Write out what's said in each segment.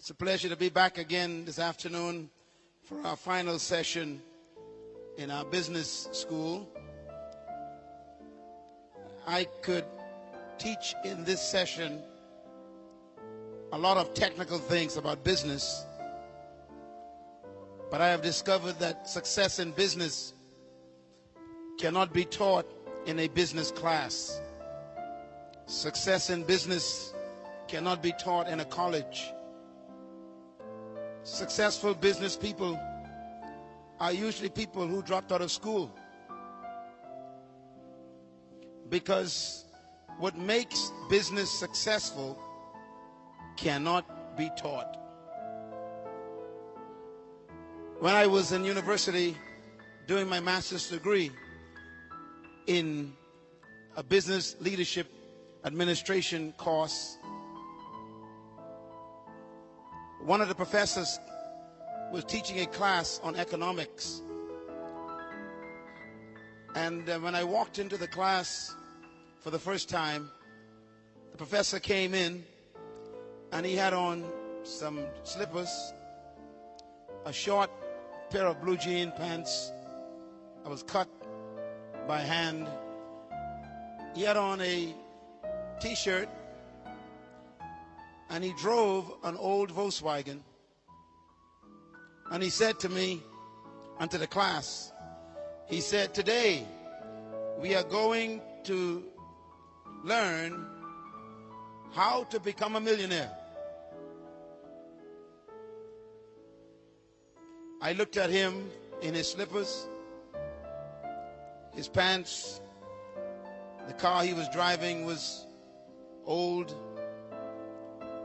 It's a pleasure to be back again this afternoon for our final session in our business school. I could teach in this session a lot of technical things about business, but I have discovered that success in business cannot be taught in a business class. Success in business cannot be taught in a college. Successful business people are usually people who dropped out of school, because what makes business successful cannot be taught. When I was in university doing my master's degree in a business leadership administration course, one of the professors was teaching a class on economics. And when I walked into the class for the first time, the professor came in and he had on some slippers, a short pair of blue jean pants that was cut by hand. He had on a t-shirt, and he drove an old Volkswagen. And he said to me and to the class, he said, "Today we are going to learn how to become a millionaire." I looked at him in his slippers, his pants. The car he was driving was old.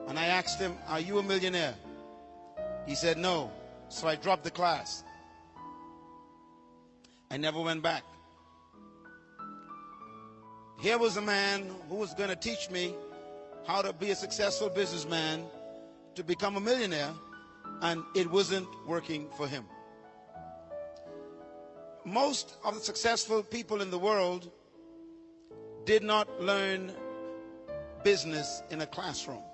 And I asked him, "Are you a millionaire?" He said, "No." So I dropped the class. I never went back. Here was a man who was going to teach me how to be a successful businessman, to become a millionaire, and it wasn't working for him. Most of the successful people in the world did not learn business in a classroom.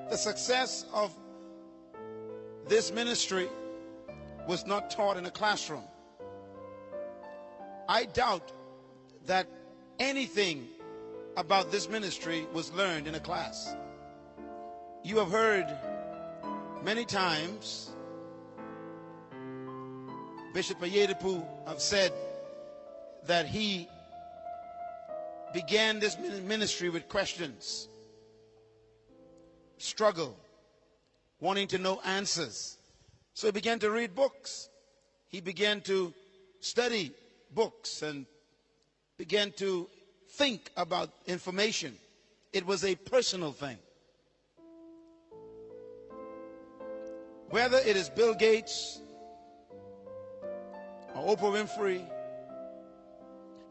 The success of this ministry was not taught in a classroom. I doubt that anything about this ministry was learned in a class. You have heard many times Bishop Oyedepo have said that he began this ministry with questions, struggle, wanting to know answers. So he began to read books. He began to study books and began to think about information. It was a personal thing. Whether it is Bill Gates or Oprah Winfrey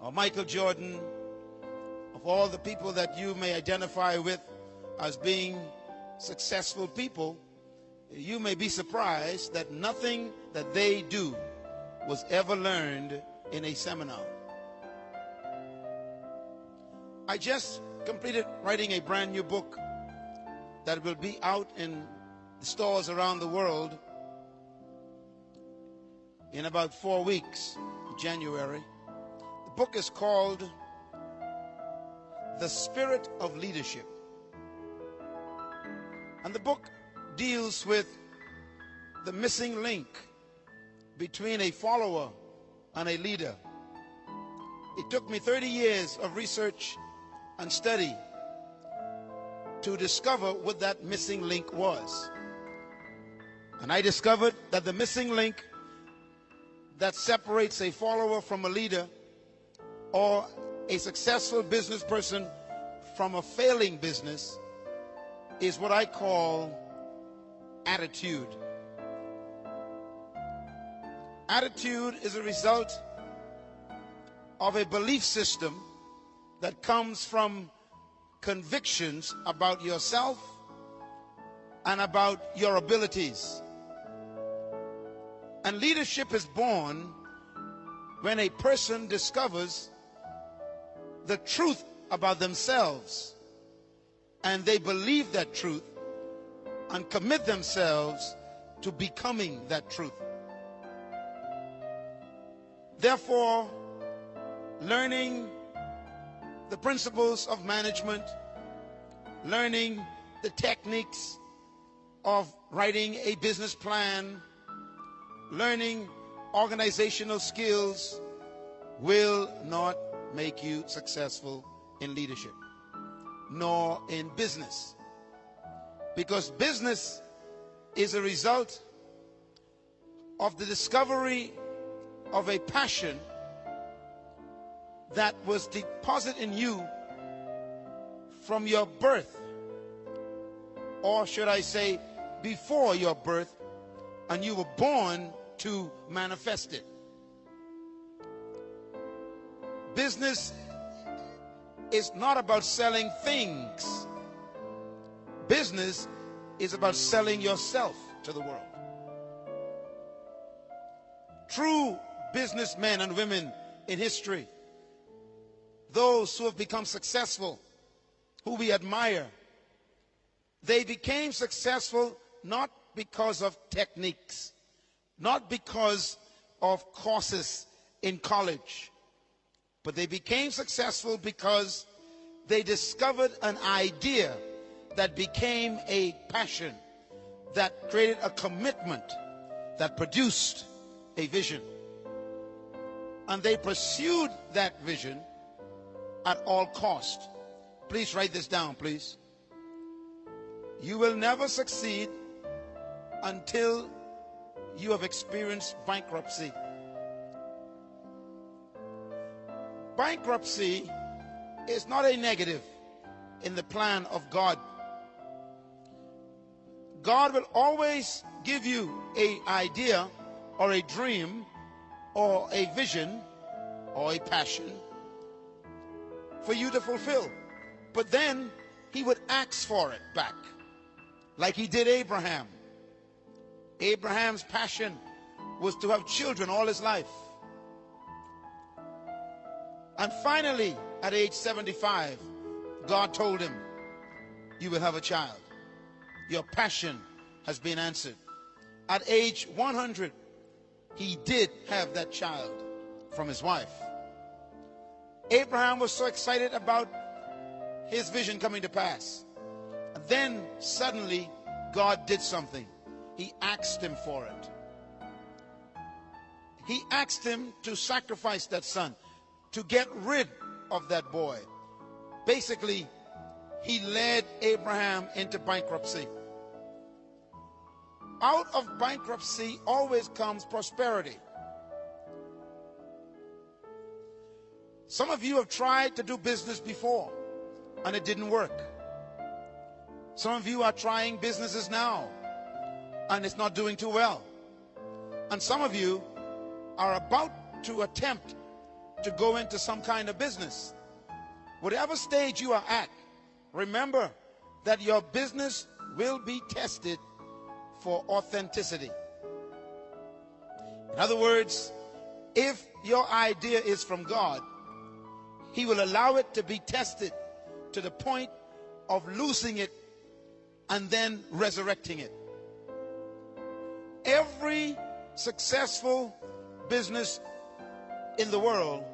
or Michael Jordan, of all the people that you may identify with as being successful people, you may be surprised that nothing that they do was ever learned in a seminar. I just completed writing a brand new book that will be out in the stores around the world in about 4 weeks, January. The book is called The Spirit of Leadership. And the book deals with the missing link between a follower and a leader. It took me 30 years of research and study to discover what that missing link was. And I discovered that the missing link that separates a follower from a leader, or a successful business person from a failing business, is what I call attitude. Attitude is a result of a belief system that comes from convictions about yourself and about your abilities. And leadership is born when a person discovers the truth about themselves and they believe that truth and commit themselves to becoming that truth. Therefore, learning the principles of management, learning the techniques of writing a business plan, learning organizational skills will not make you successful in leadership, nor in business. Because business is a result of the discovery of a passion that was deposited in you from your birth, or should I say before your birth, and you were born to manifest it. Business is not about selling things. Business is about selling yourself to the world. True businessmen and women in history, those who have become successful, who we admire, they became successful not because of techniques, not because of courses in college, but they became successful because they discovered an idea that became a passion, that created a commitment, that produced a vision. And they pursued that vision at all cost. Please write this down, please. You will never succeed until you have experienced bankruptcy. Bankruptcy is not a negative in the plan of God. God will always give you an idea or a dream or a vision or a passion for you to fulfill. But then he would ask for it back, like he did Abraham. Abraham's passion was to have children all his life. And finally, at age 75, God told him, you will have a child. Your passion has been answered. At age 100, he did have that child from his wife. Abraham was so excited about his vision coming to pass. And then suddenly, God did something. He asked him for it. He asked him to sacrifice that son, to get rid of that boy. Basically, he led Abraham into bankruptcy. Out of bankruptcy always comes prosperity. Some of you have tried to do business before and it didn't work. Some of you are trying businesses now and it's not doing too well. And some of you are about to attempt to go into some kind of business. Whatever stage you are at, remember that your business will be tested for authenticity. In other words, if your idea is from God, he will allow it to be tested to the point of losing it and then resurrecting it. Every successful business in the world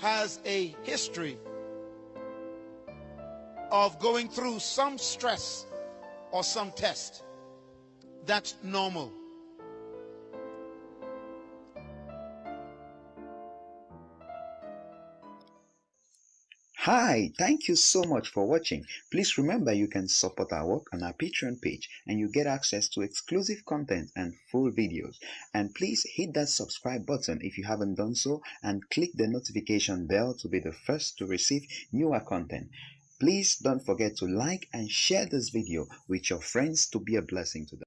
has a history of going through some stress or some test. That's normal. Hi, thank you so much for watching. Please remember you can support our work on our Patreon page and you get access to exclusive content and full videos. And please hit that subscribe button if you haven't done so and click the notification bell to be the first to receive newer content. Please don't forget to like and share this video with your friends to be a blessing to them.